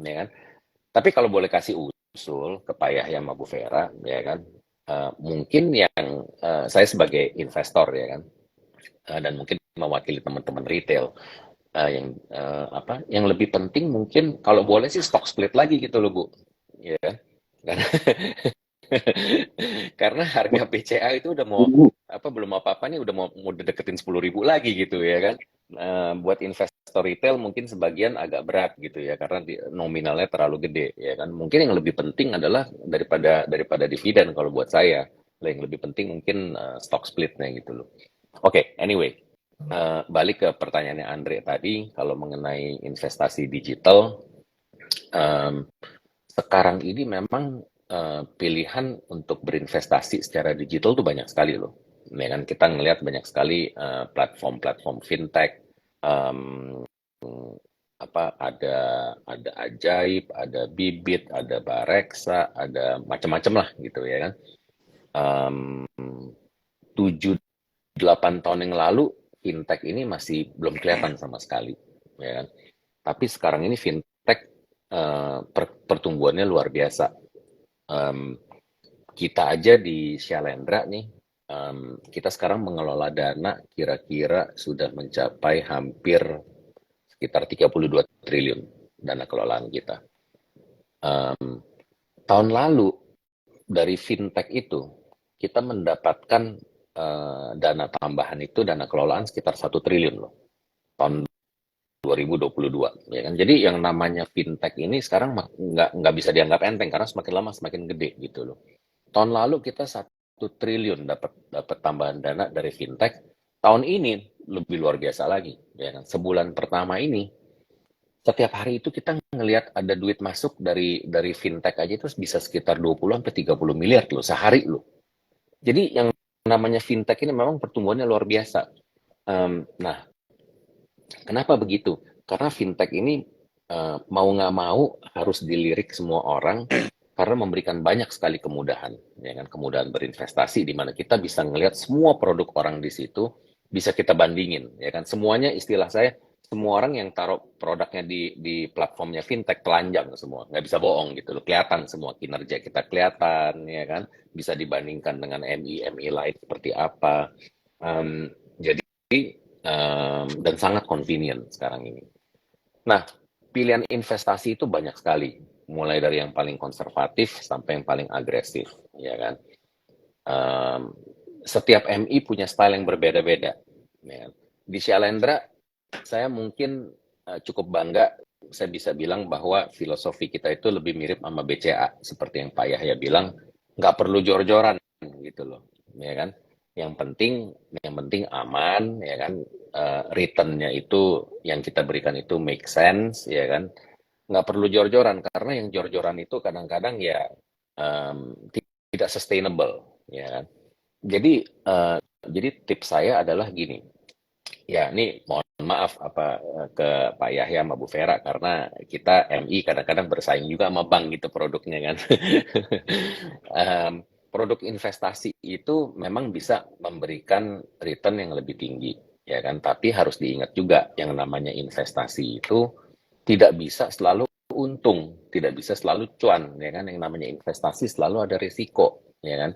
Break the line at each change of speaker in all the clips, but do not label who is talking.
ya kan. Tapi kalau boleh kasih usul ke Pak Yahya sama Bu Vera, ya kan, mungkin yang saya sebagai investor ya kan, dan mungkin mewakili teman-teman retail, yang lebih penting mungkin kalau boleh sih stock split lagi gitu loh Bu, ya kan. Karena karena harga BCA itu udah mau belum apa-apa nih udah mau deketin 10.000 lagi gitu ya kan. Buat investor retail mungkin sebagian agak berat gitu ya karena nominalnya terlalu gede ya kan. Mungkin yang lebih penting adalah daripada dividen kalau buat saya. Yang lebih penting mungkin stock splitnya gitu loh. Oke, anyway, balik ke pertanyaannya Andre tadi kalau mengenai investasi digital, em, sekarang ini memang pilihan untuk berinvestasi secara digital tuh banyak sekali loh. Ya kan kita ngelihat banyak sekali platform-platform fintech, em, ada Ajaib, ada Bibit, ada Bareksa, ada macam-macam lah gitu ya kan. Em, 7-8 tahun yang lalu fintech ini masih belum kelihatan sama sekali, ya kan. Tapi sekarang ini fintech pertumbuhannya luar biasa. Em, kita aja di Shalendra nih, kita sekarang mengelola dana kira-kira sudah mencapai hampir sekitar 32 triliun dana kelolaan kita. Em, tahun lalu dari fintech itu kita mendapatkan dana tambahan itu dana kelolaan sekitar 1 triliun loh tahun 2022 ya kan. Jadi yang namanya fintech ini sekarang nggak bisa dianggap enteng karena semakin lama semakin gede gitu loh. Tahun lalu kita 1 triliun dapat dapat tambahan dana dari fintech. Tahun ini lebih luar biasa lagi ya kan. Sebulan pertama ini setiap hari itu kita ngelihat ada duit masuk dari fintech aja itu bisa sekitar 20 sampai 30 miliar loh sehari loh. Jadi yang namanya fintech ini memang pertumbuhannya luar biasa. Nah, kenapa begitu? Karena fintech ini mau nggak mau harus dilirik semua orang karena memberikan banyak sekali kemudahan, ya kan? Kemudahan berinvestasi di mana kita bisa ngelihat semua produk orang di situ bisa kita bandingin, ya kan? Semuanya istilah saya semua orang yang taruh produknya di platformnya fintech telanjang semua, nggak bisa bohong gitu loh, kelihatan semua kinerja kita kelihatan, ya kan? Bisa dibandingkan dengan MI lain seperti apa. Jadi dan sangat convenient sekarang ini. Nah, pilihan investasi itu banyak sekali, mulai dari yang paling konservatif sampai yang paling agresif, ya kan. Um, setiap MI punya style yang berbeda-beda. Ya kan? Di Shalendra, saya mungkin cukup bangga, saya bisa bilang bahwa filosofi kita itu lebih mirip sama BCA, seperti yang Pak Yahya bilang, nggak perlu jor-joran gitu loh, ya kan. Yang penting aman, ya kan. Returnnya itu yang kita berikan itu make sense, ya kan. Nggak perlu jor-joran karena yang jor-joran itu kadang-kadang ya tidak sustainable, ya kan. Jadi jadi tips saya adalah gini, ya ini mohon maaf ke Pak Yahya sama Bu Vera karena kita MI kadang-kadang bersaing juga sama bank gitu produknya kan. Em, produk investasi itu memang bisa memberikan return yang lebih tinggi, ya kan. Tapi harus diingat juga yang namanya investasi itu tidak bisa selalu untung, tidak bisa selalu cuan, ya kan. Yang namanya investasi selalu ada risiko, ya kan.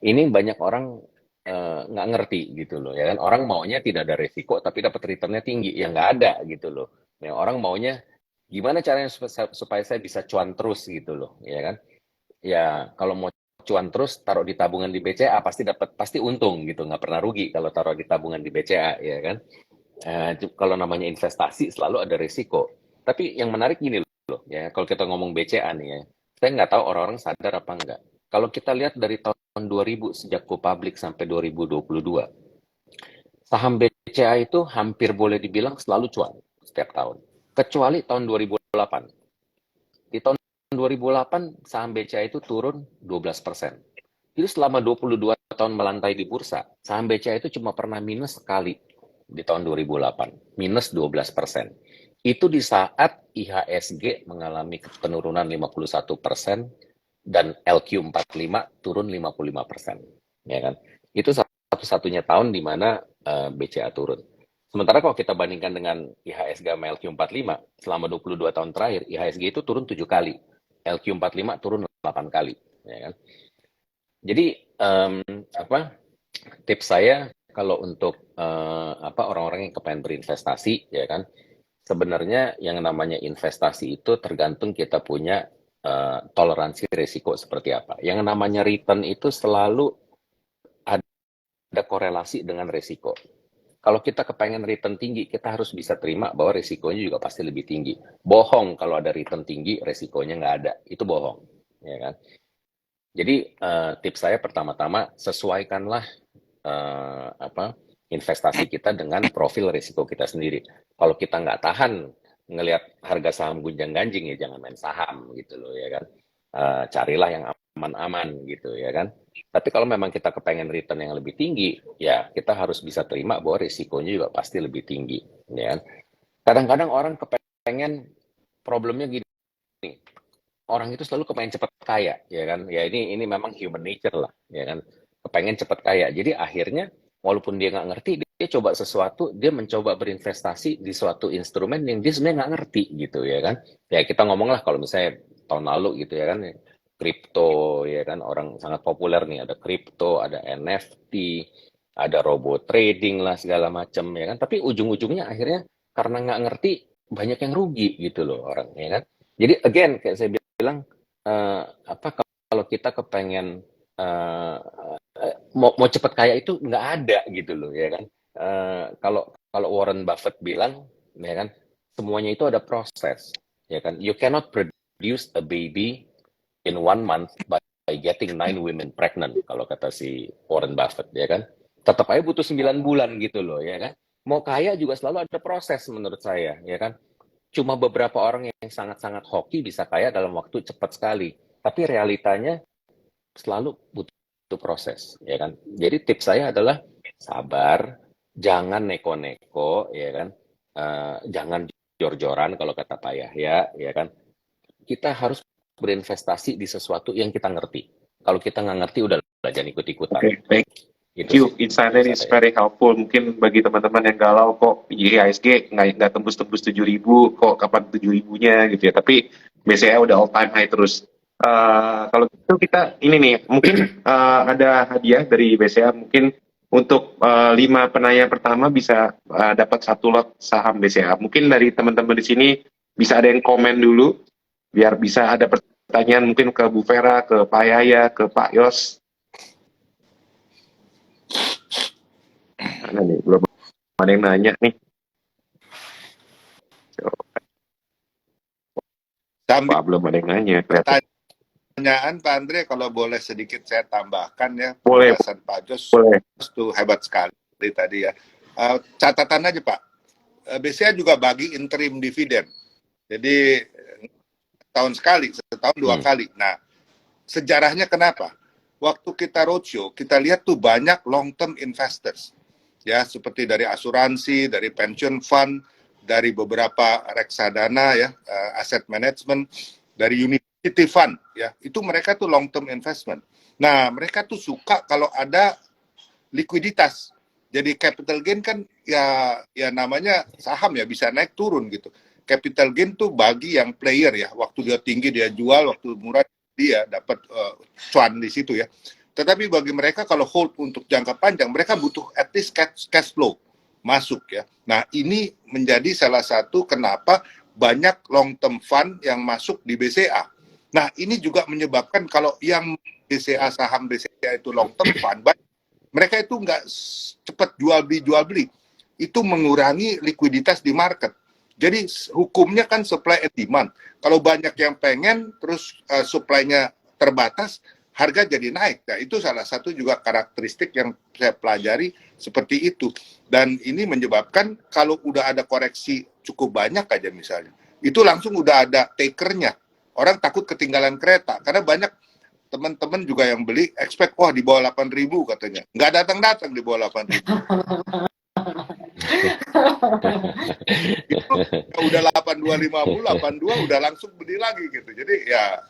Ini banyak orang nggak ngerti gitu loh, ya kan. Orang maunya tidak ada risiko tapi dapat returnnya tinggi, ya nggak ada gitu loh. Ya, orang maunya gimana caranya supaya saya bisa cuan terus gitu loh, ya kan. Ya kalau mau cuan terus taruh di tabungan di BCA pasti untung gitu, nggak pernah rugi kalau taruh di tabungan di BCA, ya kan. Kalau namanya investasi selalu ada risiko. Tapi yang menarik gini loh, ya kalau kita ngomong BCA nih ya, saya nggak tahu orang-orang sadar apa enggak. Kalau kita lihat dari tahun 2000 sejak go public sampai 2022, saham BCA itu hampir boleh dibilang selalu cuan setiap tahun. Kecuali tahun 2008. Di tahun 2008 saham BCA itu turun 12%. Jadi selama 22 tahun melantai di bursa, saham BCA itu cuma pernah minus sekali di tahun 2008, minus 12%. Itu di saat IHSG mengalami penurunan 51% dan LQ45 turun 55%. Ya kan? Itu satu-satunya tahun di mana BCA turun. Sementara kalau kita bandingkan dengan IHSG sama LQ45, selama 22 tahun terakhir, IHSG itu turun 7 kali, LQ45 turun 8 kali. Ya kan? Jadi, apa, tips saya kalau untuk orang-orang yang kepengen berinvestasi, ya kan, sebenarnya yang namanya investasi itu tergantung kita punya toleransi risiko seperti apa. Yang namanya return itu selalu ada korelasi dengan risiko. Kalau kita kepengen return tinggi, kita harus bisa terima bahwa risikonya juga pasti lebih tinggi. Bohong kalau ada return tinggi, risikonya nggak ada. Itu bohong. Ya kan? Jadi tips saya pertama-tama sesuaikanlah investasi kita dengan profil risiko kita sendiri. Kalau kita nggak tahan ngelihat harga saham gunjang-ganjing, ya jangan main saham gitu loh, ya kan. Carilah yang aman-aman gitu, ya kan. Tapi kalau memang kita kepengen return yang lebih tinggi, ya kita harus bisa terima bahwa risikonya juga pasti lebih tinggi, ya kan. Kadang-kadang orang kepengen, problemnya gini, orang itu selalu kepengen cepat kaya, ya kan. Ya ini memang human nature lah, ya kan. Kepengen cepat kaya. Jadi akhirnya walaupun dia nggak ngerti, dia coba sesuatu, dia mencoba berinvestasi di suatu instrumen yang dia sebenarnya nggak ngerti gitu, ya kan. Ya kita ngomong lah kalau misalnya tahun lalu gitu, ya kan, kripto, ya kan, orang sangat populer nih, ada kripto, ada NFT, ada robot trading lah segala macam, ya kan. Tapi ujung-ujungnya akhirnya karena nggak ngerti, banyak yang rugi gitu loh orang, ya kan. Jadi again, kayak saya bilang, kalau kita kepengen mau cepat kaya itu nggak ada gitu loh, ya kan. Kalau kalau Warren Buffett bilang, ya kan, semuanya itu ada proses, ya kan. You cannot produce a baby in 1 month by getting 9 women pregnant, kalau kata si Warren Buffett, ya kan. Tetap aja butuh 9 bulan gitu loh, ya kan. Mau kaya juga selalu ada proses menurut saya, ya kan. Cuma beberapa orang yang sangat-sangat hoki bisa kaya dalam waktu cepat sekali. Tapi realitanya selalu butuh proses, ya kan. Jadi tips saya adalah sabar, jangan neko-neko, ya kan. Jangan jor-joran kalau kata Pak Yahya, ya kan. Kita harus berinvestasi di sesuatu yang kita ngerti. Kalau kita nggak ngerti, udah jangan ikut-ikutan.
Oke, thank
Gitu
you.
sih.
Insight is very helpful. Mungkin bagi teman-teman yang galau kok IHSG nggak tembus-tembus 7.000, kok kapan 7.000-nya gitu ya. Tapi BCA udah all time high terus. Kalau gitu kita ini nih, mungkin ada hadiah dari BCA. Mungkin untuk 5 penanya pertama bisa dapat 1 lot saham BCA. Mungkin dari teman-teman di sini bisa ada yang komen dulu, biar bisa ada pertanyaan mungkin ke Bu Vera, ke Pak Yaya, ke Pak Yos. Mana nih, belum ada yang nanya nih.
Sambil
Belum ada yang nanya.
pertanyaan Pak Andre, kalau boleh sedikit saya tambahkan ya,
Boleh,
penjelasan Pak Jos
boleh.
itu hebat sekali tadi ya. Catatan aja Pak, BCA juga bagi interim dividen. Jadi tahun sekali, setahun 2 kali. Nah, sejarahnya kenapa? Waktu kita roadshow, kita lihat tuh banyak long term investors. Ya, seperti dari asuransi, dari pension fund, dari beberapa reksadana ya, asset management, dari university fund ya. Itu mereka tuh long term investment. Nah, mereka tuh suka kalau ada likuiditas. Jadi capital gain kan ya namanya saham ya, bisa naik turun gitu. Capital gain tuh bagi yang player ya, waktu dia tinggi dia jual, waktu murah dia dapat cuan di situ ya. Tetapi bagi mereka kalau hold untuk jangka panjang, mereka butuh at least cash flow masuk ya. Nah, ini menjadi salah satu kenapa banyak long term fund yang masuk di BCA. Nah, ini juga menyebabkan kalau yang BCA, saham BCA itu long term fund, mereka itu nggak cepat jual beli. Itu mengurangi likuiditas di market. Jadi hukumnya kan supply and demand. Kalau banyak yang pengen, terus supply-nya terbatas, harga jadi naik. Nah, itu salah satu juga karakteristik yang saya pelajari seperti itu. Dan ini menyebabkan kalau udah ada koreksi cukup banyak aja misalnya, itu langsung udah ada takernya. Orang takut ketinggalan kereta, karena banyak teman-teman juga yang beli, expect, wah di bawah 8.000 katanya. Nggak datang-datang di bawah 8.000. Itu udah 8250, 82 udah langsung beli lagi gitu. Jadi ya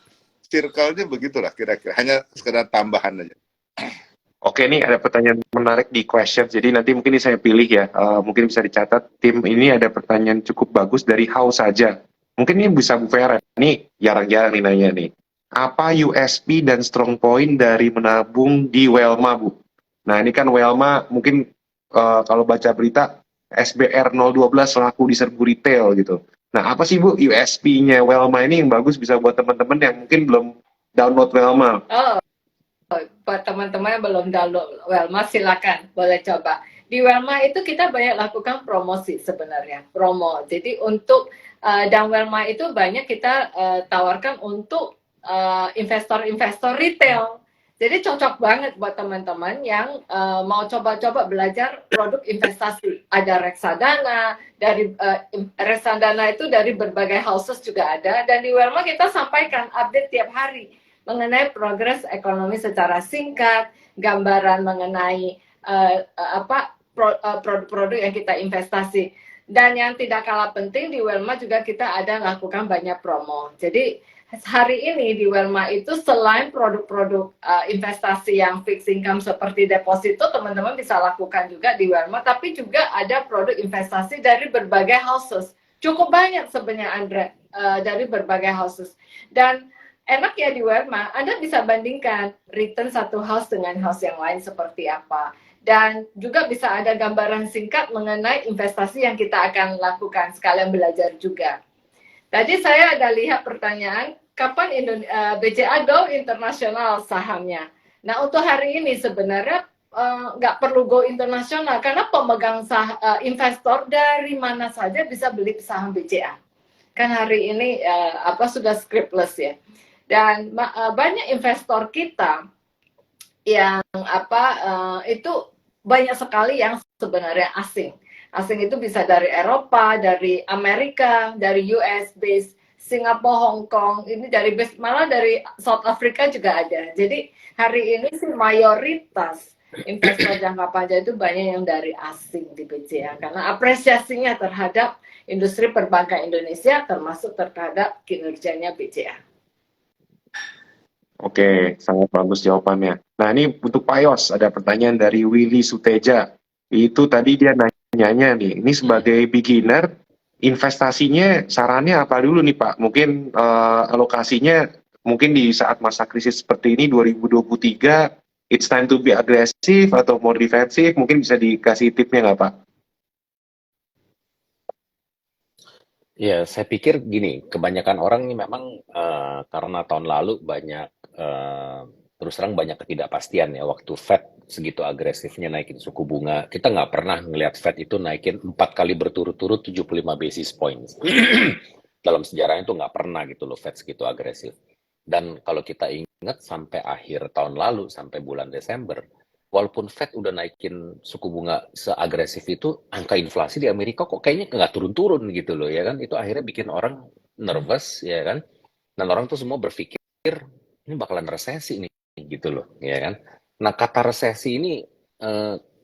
circle-nya begitulah kira-kira. Hanya sekedar tambahan aja.
Oke nih ada pertanyaan menarik di question. Jadi nanti mungkin ini saya pilih ya. Mungkin bisa dicatat. Tim ini ada pertanyaan cukup bagus dari How saja. Mungkin ini bisa Bu Vera. Ini jarang-jarang nih nanya nih. Apa USP dan strong point dari menabung di Welma, Bu? Nah ini kan Welma mungkin kalau baca berita SBR 012 laku di serbu retail gitu. Nah apa sih Bu USP-nya Welma ini yang bagus bisa buat teman-teman yang mungkin belum download Welma?
Oh, buat teman-teman yang belum download Welma, silakan boleh coba. Di Welma itu kita banyak lakukan promosi sebenarnya, promo. Jadi untuk dan Welma itu banyak kita tawarkan untuk investor-investor retail. Jadi cocok banget buat teman-teman yang mau coba-coba belajar produk investasi. Ada reksadana, dari reksadana itu dari berbagai houses juga ada. Dan di Welma kita sampaikan update tiap hari mengenai progres ekonomi secara singkat, gambaran mengenai produk-produk yang kita investasi. Dan yang tidak kalah penting di Welma juga kita ada lakukan banyak promo. Jadi hari ini di Welma itu selain produk-produk investasi yang fixed income seperti deposito, teman-teman bisa lakukan juga di Welma, tapi juga ada produk investasi dari berbagai houses. Cukup banyak sebenarnya Andre, dari berbagai houses. Dan enak ya di Welma, Anda bisa bandingkan return satu house dengan house yang lain seperti apa. Dan juga bisa ada gambaran singkat mengenai investasi yang kita akan lakukan, sekalian belajar juga. Tadi saya ada lihat pertanyaan, kapan BCA go internasional sahamnya? Nah untuk hari ini sebenarnya nggak perlu go internasional, karena pemegang investor dari mana saja bisa beli saham BCA. Kan hari ini sudah scriptless ya. Dan banyak investor kita yang itu banyak sekali yang sebenarnya asing. Asing itu bisa dari Eropa, dari Amerika, dari US base, Singapura, Hong Kong, ini dari base, malah dari South Africa juga ada. Jadi hari ini sih mayoritas investor jangka panjang itu banyak yang dari asing di BCA karena apresiasinya terhadap industri perbankan Indonesia termasuk terhadap kinerjanya BCA.
Oke, sangat bagus jawabannya. Nah, ini untuk Pak Yos, ada pertanyaan dari Willy Suteja. Itu tadi dia nanyanya nih, ini sebagai beginner, investasinya sarannya apa dulu nih Pak? Mungkin alokasinya mungkin di saat masa krisis seperti ini 2023, it's time to be aggressive atau more defensive, mungkin bisa dikasih tipnya nggak Pak?
Ya, saya pikir gini, kebanyakan orang ini memang karena tahun lalu banyak terus terang banyak ketidakpastian ya waktu Fed segitu agresifnya naikin suku bunga. Kita nggak pernah ngelihat Fed itu naikin 4 kali berturut-turut 75 basis points. Dalam sejarahnya itu nggak pernah gitu loh Fed segitu agresif. Dan kalau kita ingat sampai akhir tahun lalu, sampai bulan Desember, walaupun Fed udah naikin suku bunga seagresif itu, angka inflasi di Amerika kok kayaknya nggak turun-turun gitu loh, ya kan? Itu akhirnya bikin orang nervous, ya kan? Dan orang tuh semua berpikir, ini bakalan resesi nih, gitu loh, ya kan? Nah, kata resesi ini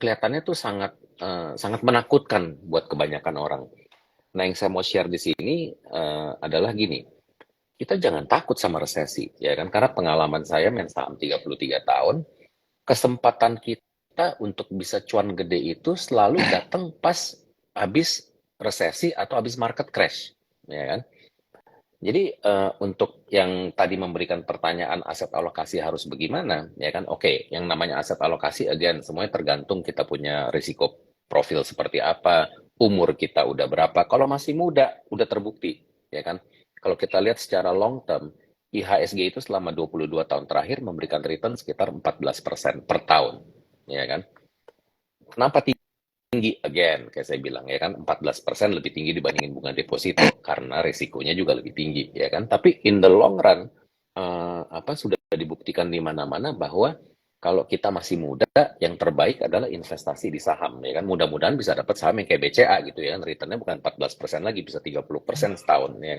kelihatannya tuh sangat menakutkan buat kebanyakan orang. Nah, yang saya mau share di sini adalah gini, kita jangan takut sama resesi, ya kan? Karena pengalaman saya main saham 33 tahun, kesempatan kita untuk bisa cuan gede itu selalu datang pas habis resesi atau habis market crash, ya kan? Jadi untuk yang tadi memberikan pertanyaan aset alokasi harus bagaimana, ya kan? Oke, yang namanya aset alokasi, again, semuanya tergantung kita punya risiko profil seperti apa, umur kita udah berapa. Kalau masih muda, udah terbukti, ya kan? Kalau kita lihat secara long term, IHSG itu selama 22 tahun terakhir memberikan return sekitar 14% per tahun, ya kan? Kenapa tinggi? Again, kayak saya bilang, ya kan, 14% lebih tinggi dibandingin bunga deposito, karena risikonya juga lebih tinggi, ya kan? Tapi in the long run, sudah dibuktikan di mana-mana bahwa kalau kita masih muda, yang terbaik adalah investasi di saham, ya kan? Mudah-mudahan bisa dapat saham yang kayak BCA gitu ya, returnnya bukan 14% lagi, bisa 30% setahun, ya kan?